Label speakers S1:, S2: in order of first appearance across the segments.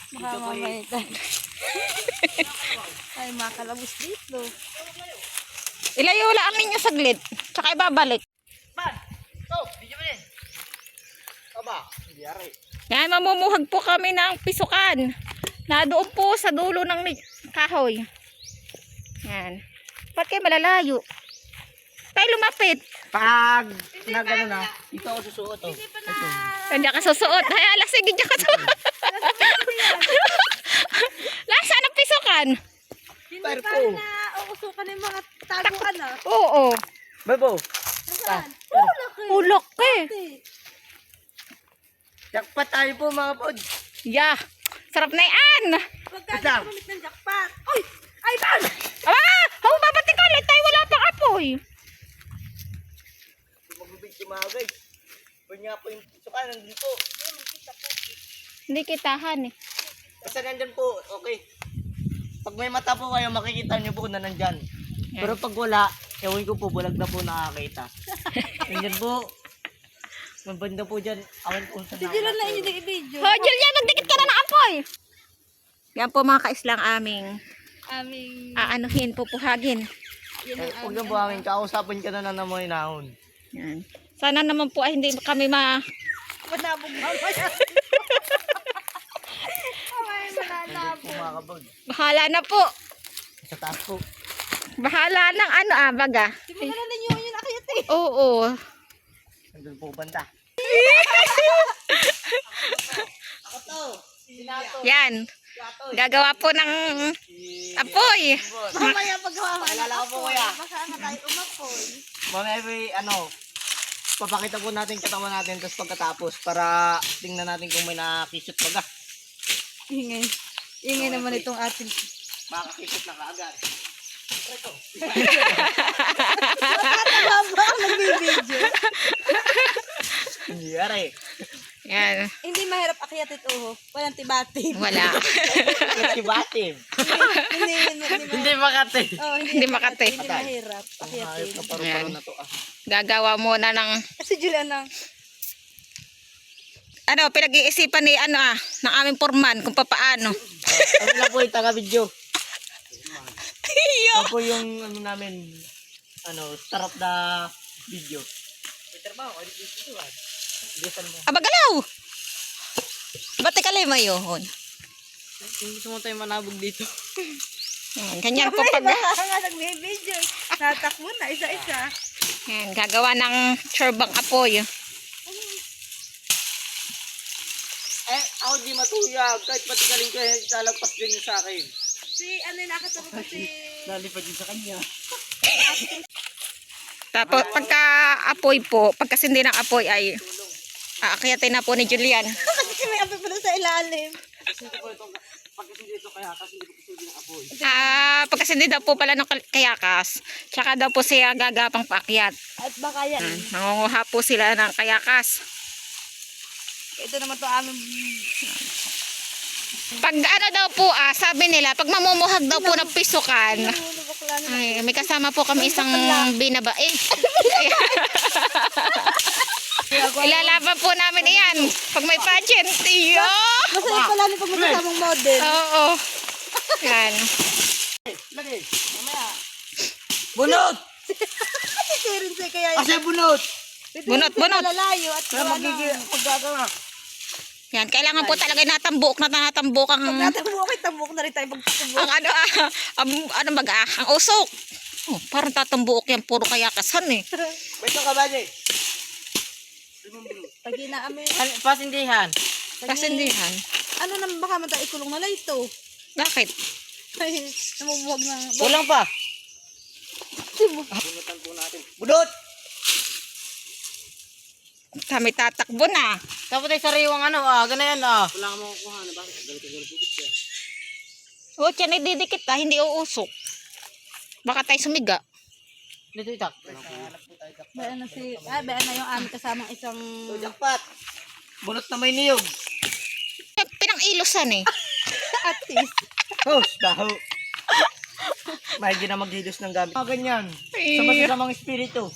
S1: Makamamaitan. Ay, makalabos dito.
S2: Ilayo lang ninyo saglit. Tsaka ibabalik. Yan, mamumuhag po kami ng pisukan. Na doon po sa dulo ng kahoy. Yan. Ba't kayo malalayo? Tayo lumapit.
S3: Pag nagano na, ito ako susuot oh.
S2: Hindi ka susuot. Ay, alas, sige, diyan ka susuot. Nasaan ang pisukan?
S1: Hindi pa na uusukan ng mga taguan ah.
S2: Oo.
S3: Babo.
S1: Saan? Laki.
S2: Ulok eh.
S3: Jackpot tayo po mga pod.
S2: Yeah. Sarap na yan.
S1: Magkano kumit ng jackpot? Uy! Ay, ban!
S2: Ah! How babati ka ulit? Tayo wala pang apoy.
S3: Magbibig si mga guys. Pwede nga po yung suka nandito.
S2: Hindi kitahan eh.
S3: Kasi nandyan po, okay. Pag may mata po kayo, makikita nyo po na nandyan. Pero pag wala, ewan ko po, bulag na po nakakita. Nandyan po. Mabanda po dyan. Awan po sa
S1: Sige lang na inyo din i-video.
S2: Oh, Julia, nagdikit ka na ng apoy. Yan po mga kaislang
S1: Aming...
S2: aanuhin, pupuhagin.
S1: Yan
S3: Eh,
S1: ang
S3: huwag na buhangin, kausapin ka na na mo inahon.
S2: Yan. Sana naman po ay hindi kami
S1: manabog mamaya. Ay, mananabog.
S3: Po mga kabog.
S2: bahala na po.
S3: Sa taas po.
S2: Bahala ng baga.
S1: Sige na ninyo yun akit eh.
S2: Oo.
S3: Nandun po banda. Ako to. Sinato.
S2: Yan. Gagawa po ng apoy.
S1: Mamaya paggawa
S3: Paalala ko po kuya.
S1: baka na tayo umapoy.
S3: Mamaya papakita po natin katawan natin tapos pagkatapos para tingnan natin kung may nakakisot baga.
S1: Ingay. Ingay naman itong ating...
S3: Makakisot na kaagad. Ito.
S1: Nakakababa ang nagbibideo.
S3: Hindi yari.
S2: Yan.
S1: Hindi mahirap akyat ito. Walang tibati.
S2: Wala.
S3: Kibatim.
S1: Hindi
S3: Hindi makati.
S1: Oh,
S2: Hindi makati.
S1: Hindi mahirap
S3: Hayop
S1: akyatin.
S3: na paru-paro na to ah.
S2: Gagawa muna ng
S1: Kasi Julian ang...
S2: pinag-iisipan ni ng aming foreman kung papaano.
S3: Ano lang po yung taga-video. Ano po yung namin startup na video. May trabaho, ay dito ah. Bilisan mo.
S2: Abagalaw! Ba't ikalay mo yun?
S3: Kung gusto mo tayo manabog dito.
S2: Ganyan po
S1: Ay,
S2: pag...
S1: baka nga nagbibideo. Natakbo na isa-isa.
S2: Yan, gagawa ng chorbang apoy.
S3: Ako di matuyag. Kahit patikalin ko, lalagpas din yun sa akin.
S1: Si ano yung nakatulog ko si...
S3: Lalipad din sa kanya.
S2: Tapos pagka-apoy po, pagkasindi ng apoy ay aakyatin na po ni Julian.
S1: Kasi may apoy pa doon sa ilalim.
S3: Pagkasindi ito kaya kasi hindi ko kusudi ng apoy.
S2: Pagkasindi daw po pala ng kayakas, tsaka daw po siya gagapang paakyat.
S1: At baka yan.
S2: Nangunguha po sila ng kayakas.
S1: Ito naman to aming...
S2: Pag daw po, sabi nila, pag mamumuhag daw po ng pisukan,
S1: Bakla na.
S2: ay, may kasama po kami isang binabae. Ilalaban po namin iyan pag may pageant. Iyo!
S1: Masaya pala ni pag magkasamang model.
S2: Oo. Yan.
S3: Lagi. Mamaya. Bunot!
S1: Kasi sirin siya kaya
S3: Kasi bunot!
S2: Bunot, bunot.
S1: Malalayo at
S3: Kaya maggagawa.
S2: Yan, kailangan po talaga natambok ang
S1: Natambuk ay tambuk na rin tayo pagtatambuk.
S2: ang ang usok. Oh, parang tatambok yan, puro kayakasan eh.
S3: May ito ka ba, Jay?
S1: Pag inaamin.
S3: Pasindihan.
S2: Kasindihan.
S1: Ano naman baka man tayo ikulong na ito?
S2: Bakit?
S1: Ay, namumuwag na.
S3: Kulang pa. Bunutan po natin. Bunot!
S2: Kami tatakbo na.
S3: Tapos tayo sariwang ganayan Wala ka makukuha na bakit? Galit-galit siya.
S2: O, tiyan ay didikit hindi uusok. Baka tayo sumiga.
S3: Dito itak.
S1: Bayan na bayan na yung aming kasamang isang...
S3: Jackpot! Bunot na may niyog.
S2: Pinang-ilosan eh.
S1: artist.
S3: Daho. May na maghilos ng gamit. Ganyan. Sa masasamang espiritu.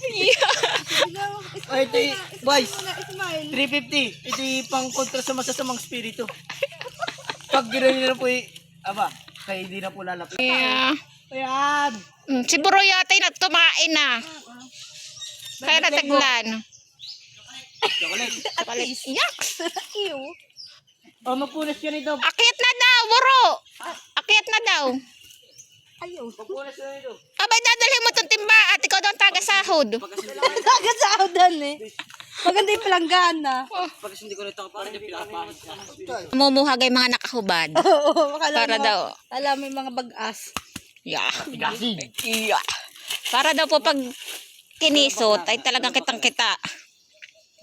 S3: Ay, ito yung, boys,
S1: Smile.
S3: 350. Ito yung pang kontra sa masasamang spirito. Pag gano'n nyo na po aba, kaya hindi na po lalapit.
S2: Yeah.
S3: Ayan.
S2: Si Buro yata yung tumain na. Kaya nataglan.
S3: Chocolate.
S2: Yaks!
S1: Ew.
S3: O, magpunas ka nito.
S2: Akyat na daw, Buro! Akyat na daw.
S1: Ayaw.
S3: Magpunas ka nito.
S2: Abay, dadalhin mo itong timba at ikaw daw ang taga-sahod.
S1: Agad sa audan eh. Maganda yung palanggana.
S3: Pagkas hindi ko nito parang hindi pinakapahin sa
S2: Mumuhagay mga nakahubad.
S1: Oo,
S2: Para daw.
S1: Alam mo yung mga bagas.
S2: Yeah.
S3: Gasin.
S2: Yeah. Para daw po pag kinisot ay talagang kitang-kita.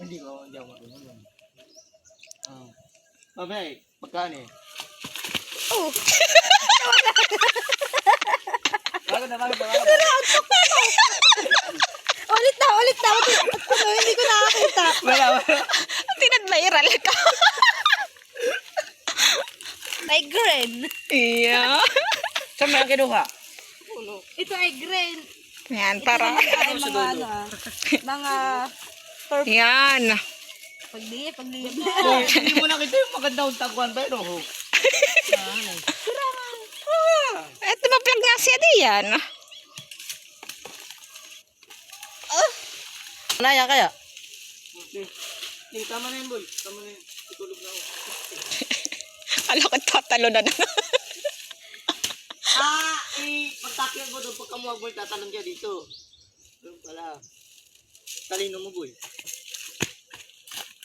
S3: Hindi ako marunong. Abay, magkano eh?
S1: Oo.
S3: Bago na.
S1: Ulit na. Ano, hindi ko nakakita.
S3: Wala.
S2: Tinadviral ka.
S1: Ay, green.
S2: Yeah.
S3: Saan may ang kinuha?
S1: Ito ay green.
S2: Yan, para.
S1: Ay, mga ano ah. Mga
S2: Yan.
S1: pagdiye.
S3: Hindi mo nakita yung magandang tagwan ba yun?
S2: Eto ma-plug nga siya diyan.
S3: Naya kaya? Tama na yun, boy. Tama na yun. Tutulog na ako.
S2: Kala ko tatalo na na.
S3: Pagtakyan mo doon, pagkamuha boy, tatalon ka dito. Doon pala. Talino mo, boy.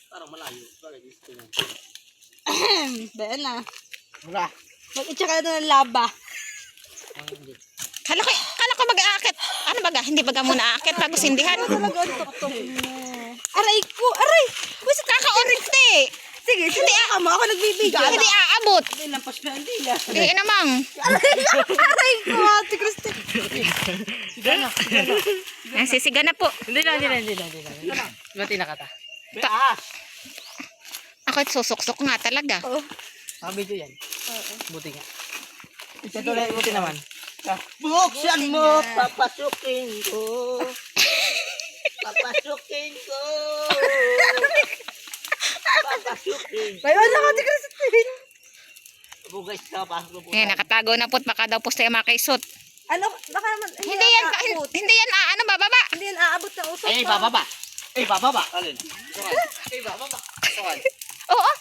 S3: Parang malayo. Parang gusto na.
S1: Bayan na.
S3: Wala.
S1: Mag-itsa na ng laba.
S2: Kala ko mag-aakit. Ano baga? Hindi baga muna aakit bago sindihan.
S1: Tok-tok mo. Aray ko! Aray!
S2: Gusto kaka-orinte.
S1: Sige, hindi mo. Ako nagbibigay.
S2: Hindi aabot.
S3: Hindi, lampas na hindi yan.
S2: Eh, namang.
S1: Aray ko, Ate Christy.
S3: Sige na.
S2: Sisiga na po.
S3: Hindi na. Mati na kata.
S2: Ako susuksok nga talaga.
S1: Oh.
S3: Video yan. Buti nga. Ito tuloy, buti naman. Buksan mo, papasukin ko. Papasukin ko.
S1: Bayan na, Ate Christy.
S3: Abo guys, kapasok po.
S2: Eh, nakatago na po. Baka daw po tayo makaisot.
S1: Ano? Baka naman,
S2: Hindi yan, hindi yan, ano, bababa.
S1: Hindi yan aabot ng usok.
S3: Bababa. Alin? Bababa. Sokan.
S2: Oo,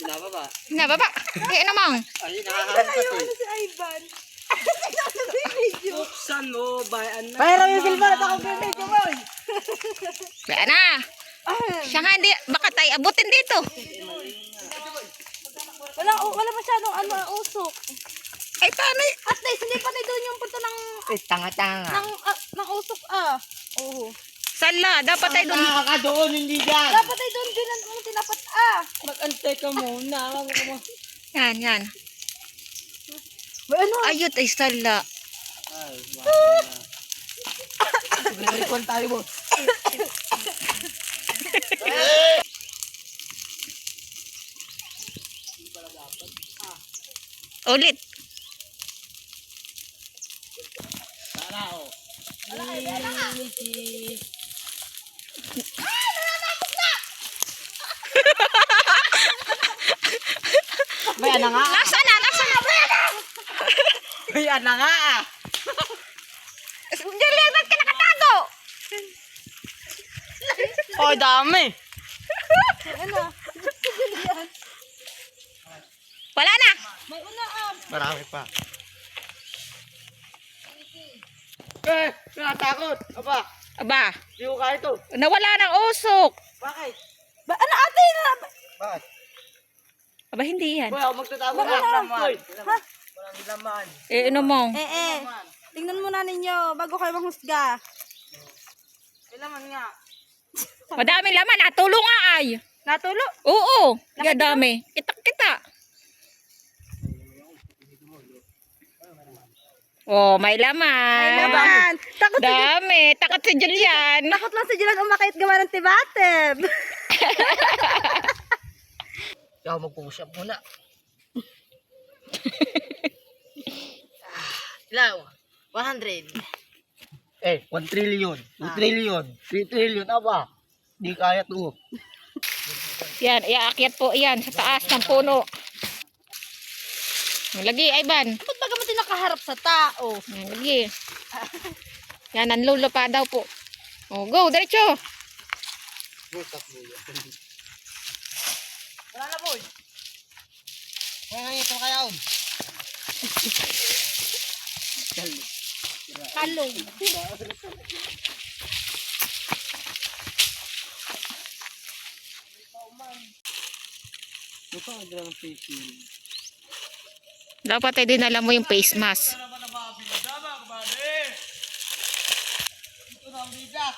S3: Bababa.
S2: nababa. Eh, namang.
S3: Ay,
S1: Ayaw,
S3: nakakahangat
S1: ano si Ivan? Video.
S3: Buksan mo, bayan na.
S1: Bayra yung film na ako video mo.
S2: Kaya na. Siya nga hindi, baka tayo abutin dito.
S1: Wala masyadong ano, usok.
S2: Ay, paano y-
S1: At least, hindi pa tayo doon yung punto ng
S3: Tanga-tanga.
S1: ng usok Oo.
S2: Sala, dapat tayo doon.
S3: Tanga ka doon, hindi dyan.
S1: Dapat tayo doon din ang tinapat
S3: Mag-antay ka muna.
S2: Yan.
S1: Ano?
S2: Ayot, ay sala.
S3: Ay, Nag-recon tayo mo.
S2: Ulit.
S3: Tara o. May ana nga.
S2: Nasa na.
S3: May ana nga.
S2: Julian, ba't ka nakatago?
S3: Oh, dami.
S1: Ano?
S2: Wala na.
S1: May una
S3: Marami pa. Natakot. Aba,
S2: Aba,
S3: di ko kaya ito.
S2: nawala ng usok.
S3: Bakit?
S1: Ano ate na?
S3: Bakit?
S2: Aba, hindi yan.
S3: Boy, ako magtatago na. Boy, walang laman.
S2: Eh, ano mo?
S1: Tingnan muna ninyo bago kayo manghusga.
S3: May laman nga.
S2: Madami laman. Natulo nga ay.
S1: Natulo?
S2: Oo. Kaya dami. Kita. Oh, may laman.
S1: Laban. Takot
S2: Dami. Takot si Julian.
S1: Takot lang si Julan umakit gawa ng tibateb.
S3: Ikaw mag-push up muna. Ilaw. 100. 1 trillion, 2 trillion, 3 trillion, aba. Di kaya to.
S2: Yan, iaakyat po yan sa taas ng puno. Lagi, Ivan.
S1: Ba't baga mo nakaharap sa tao?
S2: Yan, lagi. Yan, nanlulo pa daw po. Oh, go, diretso.
S3: Wala na, boy. Ngayon, ito kaya on.
S1: Kalong.
S3: Ito ang ng fishing.
S2: Dapat ay dinala mo yung face mask.
S3: Ito na ang bigas.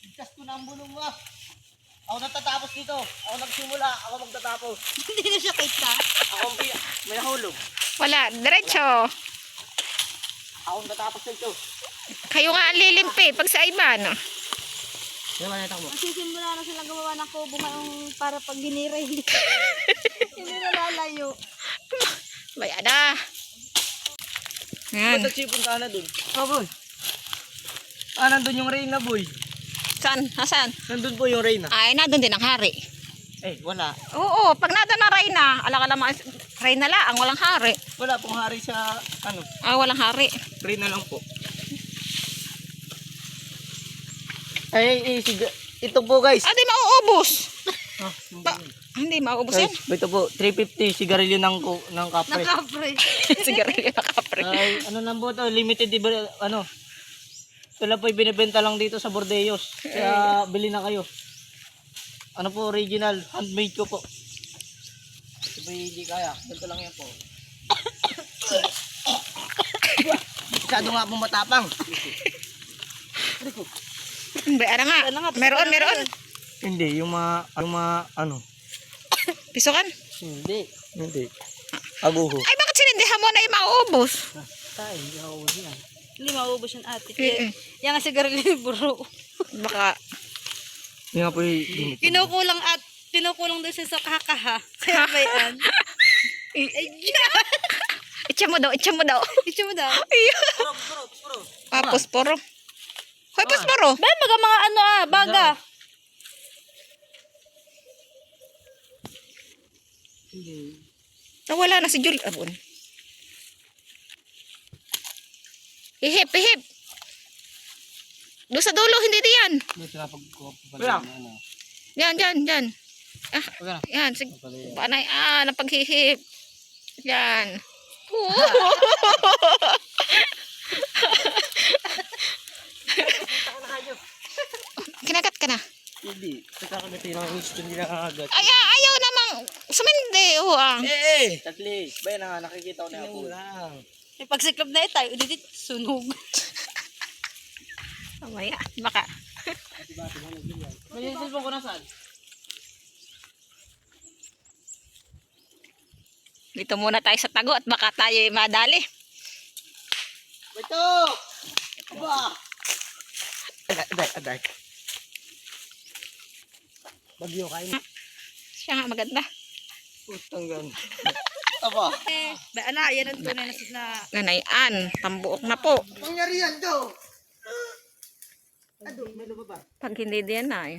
S3: Bigas ko na ang bulong mo. Ako natatapos dito. Ako nagsimula. Ako magtatapos.
S1: Hindi na siya kita.
S3: Ako may nahulog.
S2: Wala, diretso.
S3: Ako natapos nito.
S2: Kayo nga ang lilimpi pag sa Ivan.
S3: Yan man mo.
S1: Nasisimula na silang gumawa ng kubo ngayong para pag ginira hindi. Hindi na lalayo.
S2: Bayan na. Yan.
S3: Ba't nagsipunta na dun? Oh, boy. Nandun yung Reyna, boy.
S2: Saan? Nasaan?
S3: Nandun po yung Reyna.
S2: Ay, nandun din ang hari.
S3: Wala.
S2: Oo, pag nandun na Reyna, alak-alam, Reyna lang, walang hari.
S3: Wala pong hari sa,
S2: Walang hari.
S3: Reyna lang po. Ito po, guys.
S2: Di mauubos.
S3: Hindi.
S2: Hindi mauubos yan.
S3: Guys, ito po, 350 sigarilyo ng kapre.
S1: Nakapre.
S2: Sigarilyo na kapre.
S3: Ay, ano lang po to, limited, ito lang po ibinibenta lang dito sa Bordeyos. Kaya bili na kayo. Ano po, original, handmade ko po. Ito po hindi kaya, ganito lang yan po. Masyado nga po matapang.
S2: Bayan na nga. Meron.
S3: Hindi, yung ano.
S2: Pisukan?
S3: Hindi. Aguho.
S2: Ay, bakit sinindihan mo na yung mauubos?
S3: Hindi ako yan.
S1: Hindi maubos yung ate.
S2: Eh.
S1: Yan nga sigarilyo ni buro.
S2: Baka,
S3: Hindi nga po yung
S1: Kinukulang doon siya sa kakaha. Kaya ba yan?
S2: itcha mo daw.
S1: Ito mo daw.
S3: Puro.
S2: Posporo. Hoy, posporo.
S1: Ba, mga baga.
S2: Nawala na si Julie. Abon. Ihip. Doon sa dulo, hindi diyan. Yan. Yan, sige. Panay, napaghihip. Yan. Kinagat ka na.
S3: Hindi. Kakakagati lang ang gusto nila kakagat.
S2: Ay, ayaw namang sumindi.
S3: Tatli. Bayan na nga, nakikita ko na ako.
S1: Yung pagsiklop na ito, udit sunog.
S2: Mamaya, baka.
S3: May cellphone ko na saan?
S2: Dito muna tayo sa tago at baka tayo madali.
S3: Ito! Aba! Aday. Bagyo kain.
S2: Siya nga maganda.
S3: Putang gan. Aba.
S1: Ba, yan ang tunay na
S2: Ganayan, tambuok na po.
S3: Nangyari yan to. May lumaba.
S2: Pag hindi diyan na eh.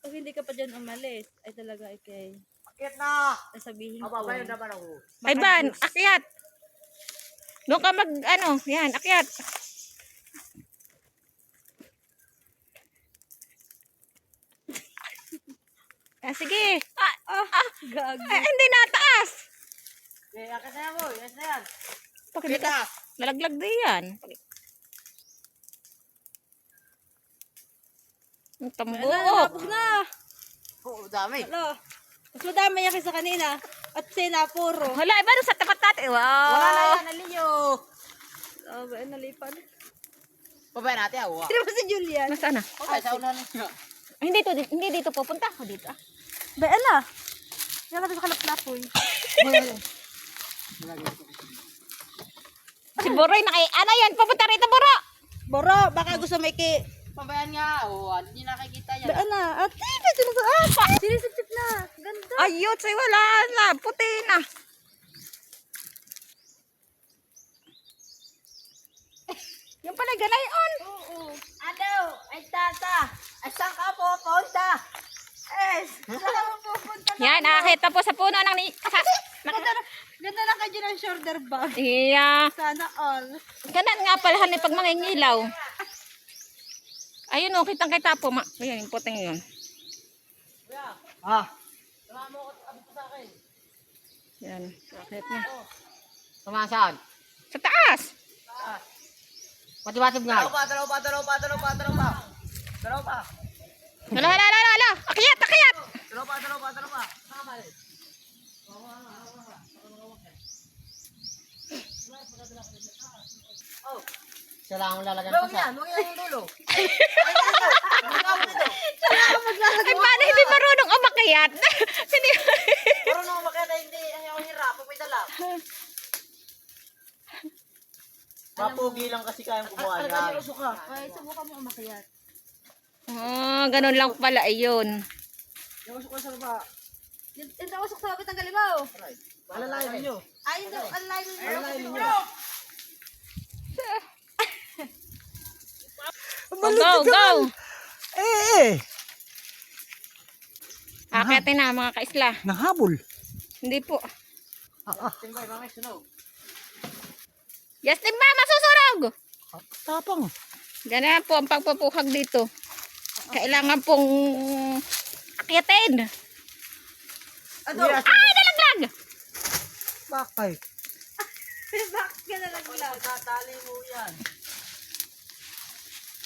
S1: Pag hindi ka pa dyan umalis, ay talaga ikay
S3: Akit na!
S1: sasabihin ko.
S3: Aba, bayan naman ako.
S2: Ay ban, akyat. Doon ka yan, akyat. Sige.
S1: Gago.
S2: Hindi nataas.
S3: Akit na yan, boy. Yes na yan.
S2: Pag hindi ka, nalaglag din yan. Ang tambuok.
S1: Napog na.
S3: Oo, dami.
S1: Alo. Mas madami yan kaysa kanina. At sinapuro.
S2: Wala, iba doon sa tapat natin. Wow.
S3: Wala na yan, Aliyo.
S1: Oh, ba, nalipad.
S3: Pabayan natin, awa.
S1: Sino ba si Julian?
S2: Nasaan na?
S3: Okay, sa unahan niya.
S2: Ay, hindi dito pupunta ako dito.
S1: Ba, ala. Yan ka sa kalap-lapoy.
S2: Si Boroy ano yan? Pupunta rito, Boro.
S1: Boro, baka gusto may
S3: Pabayan nga, hindi nakikita yan.
S1: Ba, ala. Ate, ito na sa sinisip-sip na. Ganda.
S2: Ayot, say wala na. Puti na. Yung pala ganayon.
S1: Oo. Ano? Ay tata. Ay saan ka pupunta? Saan ka pupunta?
S2: Yan, aakit na po sa puno ng
S1: Ganda na kayo ng shoulder bag.
S2: Iya.
S1: Sana all.
S2: Ganun nga pala hani pag mangingilaw. Ayun oh, kitang-kita po. Ayan, yung puting yun.
S3: Ha?
S2: Yan, akit na.
S3: Sumasaan?
S2: Sa taas.
S3: Matibasib nga. Dalaw pa.
S2: Hala. Akyat.
S3: Dalaw pa. Siya lang ang lalagyan pa sa. Huwag yan yung dulo.
S2: Ay, paano hindi marunong umakyat? Hindi.
S3: Marunong makita hindi. Ang hirap. Pag may dala. Mapugi lang kasi kayang kumuha yan.
S1: Ay, subukan mo umakyat.
S2: Oh, ganun lang pala ayun.
S3: Yung usok ko sa baba.
S1: Yung usok sa lapit ng galimaw.
S3: Alalayan nyo.
S1: Ay, hindi.
S3: Alalayan nyo.
S2: Go.
S3: Eh.
S2: Akitin na mga kaisla.
S3: Nahabol.
S2: Hindi po.
S3: Timbay, mga sunog.
S2: Justin ba, masusunog!
S3: Tapang.
S2: Ganyan po ang pagpapuhag dito. Kailangan pong akyatin.
S3: Ano?
S2: Ay, nalaglag!
S3: Bakit?
S1: Bakit ka nalaglag?
S3: Tatali mo yan.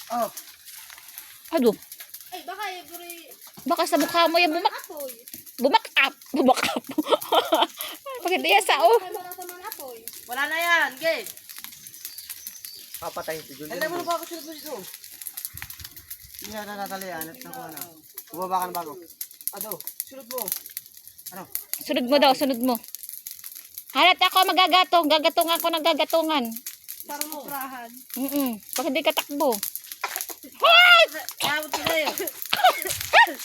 S3: Oh.
S2: Ano?
S1: Ay, baka every
S2: Baka sa mukha mo yan
S1: apoy.
S2: bumakap. Bakit hindi yan sa
S1: Ay, wala sa mga apoy.
S3: Wala na yan, Gate. Papatayin si Julian. Hindi mo na ba ako sunod mo dito? Hindi na natatali yan. Bumaba ka na bago. Ano? Sunod mo. Ano?
S2: Sunod mo. Halat ako gagatung ako ng gagatungan.
S1: Para maprahan.
S2: Bakit hindi ka takbo?
S1: Tawag ko sa'yo.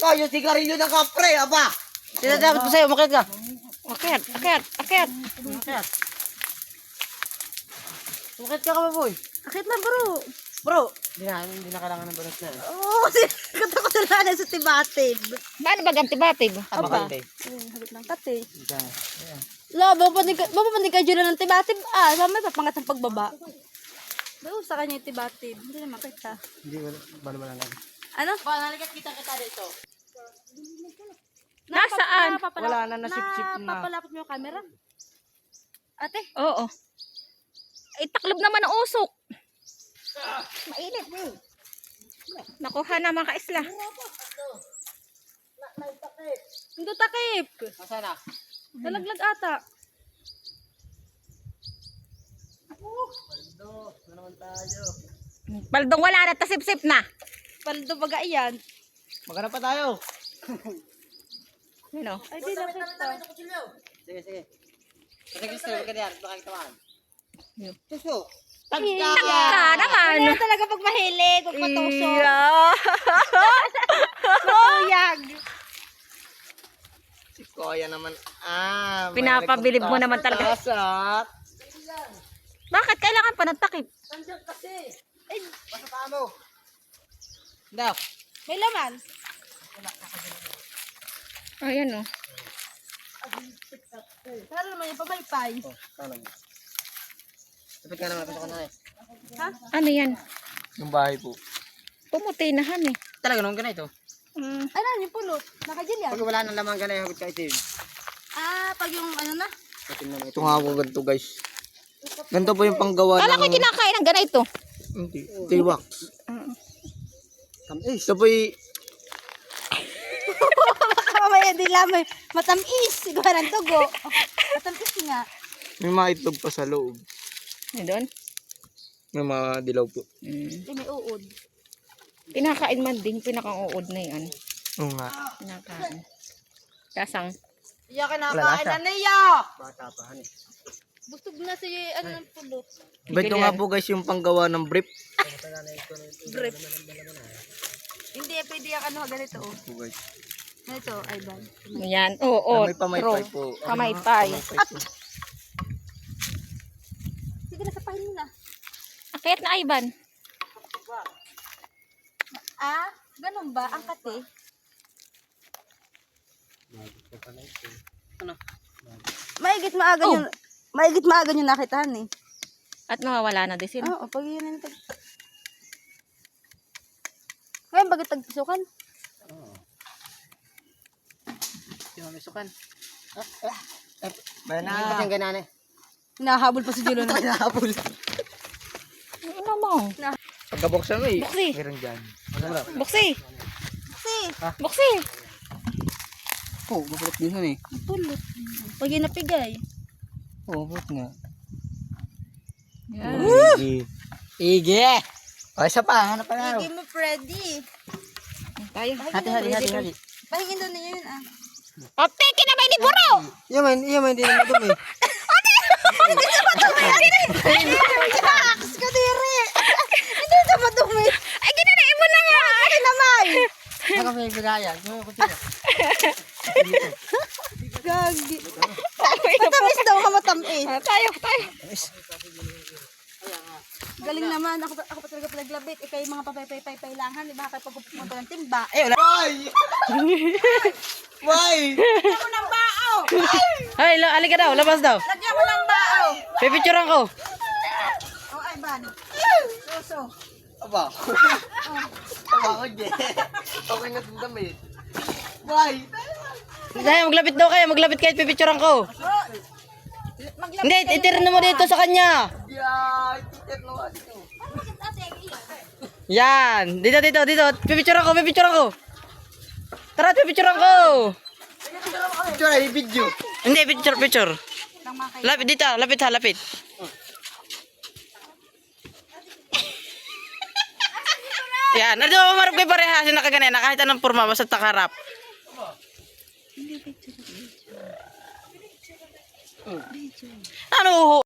S3: Oh, yung sigarilyo ng kapre, aba! Sinadabot ko sa'yo, makit ka.
S2: Akyat.
S3: Makit ka ba, boy?
S1: Akit na bro.
S3: Bro! Hindi na kailangan ng banas na.
S1: Oo, kata ko na sa tibatib.
S2: Paano ba ganti-batib?
S3: Abakante.
S1: Habit ng kate. La, mapapanig ka dyan ng tibatib. Ah, mamay papangat ng pagbaba. Doon sa kanya yung tibatib. Hindi na makita.
S3: Hindi, bala lang.
S1: Ano?
S3: Nalikat kita dito.
S2: Nasaan?
S3: Wala na, nasip-sip na.
S1: Napapalapot mo yung camera? Ate?
S2: Oo. Ay, taklob naman ang usok. Mainit. Nakuha na mga kaisla.
S1: Hindi takip.
S3: Nasaan na?
S1: Nalaglag ata.
S2: Baldong wala na, tasip-sip na.
S1: Paldo baga iyan.
S3: Maghanap pa tayo.
S2: Ano?
S1: Ay, di nakita.
S3: Sige. Kasi gusto, huwag ka diyan. Baka kitamaan.
S2: Yun.
S3: Suso.
S2: Tagka naman.
S1: Ano talaga pag mahilig, pag matusok.
S2: Iya.
S1: Matuyag.
S3: Si Koya naman.
S2: Pinapabilib mo naman talaga.
S3: Tasak.
S2: Bakit kailangan pa ng takip?
S3: Nandiyan kasi. Ay, basta paa mo. Daw.
S1: May laman.
S2: Ayan o.
S1: Pero naman yung pamaypay.
S3: Tama mo. Dapat ka naman ko na eh.
S1: Ha?
S2: Ano yan?
S3: Yung bahay po.
S2: Pumuti na han eh.
S3: Talaga naman ganito.
S1: Ano, yung pulot. Nakadyan yan.
S3: Pag wala nang lamang ganito, habit ka itim.
S1: Ah, pag yung ano na.
S3: Ito nga po ganito guys. Ganito po yung panggawa
S2: Kala ko kinakain ng ganito.
S3: Hindi. Ito yung wax. Ito po yung
S1: Mamaya di lamay. Matamis. Siguro ng tugo. Matamis nga.
S3: may mga itlog pa sa loob.
S2: Ano doon?
S3: May mga dilaw po.
S1: Eh, may uod.
S2: Pinakain man din, pinakang-uod na yan.
S3: Oo nga.
S2: Pinakain. Kasang.
S1: Iya ka
S3: nakain na
S1: niya.
S3: Bata pa han eh.
S1: Bustog na si ano ng pulot.
S3: Ito nga po guys yung panggawa ng brief.
S1: Grip. Hindi, pwede yung ano ganito. Oh.
S3: Po guys.
S1: Ganito, Ivan.
S2: Yan. Oo.
S3: May pamaypay po.
S2: Pamaypay.
S1: Sige na, sapahin mo na.
S2: Akit na Ivan.
S1: Ah, ganun ba? Ang kate?
S3: Ano?
S1: Maigit maaga yun. Maigit maaga yun nakitaan eh.
S2: At mawawala na din sila.
S1: Oo, pag yun ang tag... Ngayon, bakit tagpisukan?
S3: Sino may sukan? Ba na? Ba't yung ganaan eh?
S1: Hinahabol pa si Julo na.
S3: Hinahabol.
S2: Ano mo?
S3: Pagkabuksan mo eh.
S2: Buksi.
S3: Meron dyan.
S2: Buksi.
S1: Kasi,
S2: Buksi.
S3: Oo, mapulot din nun eh.
S1: pulot. Pag yun napigay.
S3: Oo, mapulot nga.
S2: Yan.
S3: Ige! O, isa pa. Hanap pa na.
S1: Sige mo, Freddy.
S2: Tayo.
S3: Hati.
S1: Pahingin doon niya yun ah.
S2: O, teke na ba ni Buro?
S3: Yaman, hindi na madumi.
S1: Aks ka diri! Hindi sa madumi!
S2: Ay, ginanain mo na nga.
S1: Ay naman!
S3: Saka may bigayan.
S1: Gagi. Matamis daw ka matamis.
S2: Tayo.
S1: Galing naman. Ako pa talaga palaglabit. Ikaw yung mga papay-pay-pay-langan. Di ba? Kaya pagpupunta ng timba.
S3: Eh, wala. Why?
S1: Lagyan mo ng bao!
S4: Ay, alika daw, labas daw.
S1: Lagyan mo ng bao!
S4: Pipicturean ko.
S1: O, ay ban. Suso.
S3: Aba. Aba ko, Je. Okay na itong damit. Why?
S4: Dahil maglapit daw kayo, maglapit kayo, pipicturean ko. Hindi, itirno mo dito sa kanya.
S3: Yeah, teacher naman ito.
S4: Yan, dito. Pipicturean ko. Tara, pipicturean ko.
S3: Picture ay video.
S4: Hindi, picture. Lapit dito, lapit. Yan, ano marap kayo parehasin na kaganyan, kahit anong forma, basta takarap. Ano?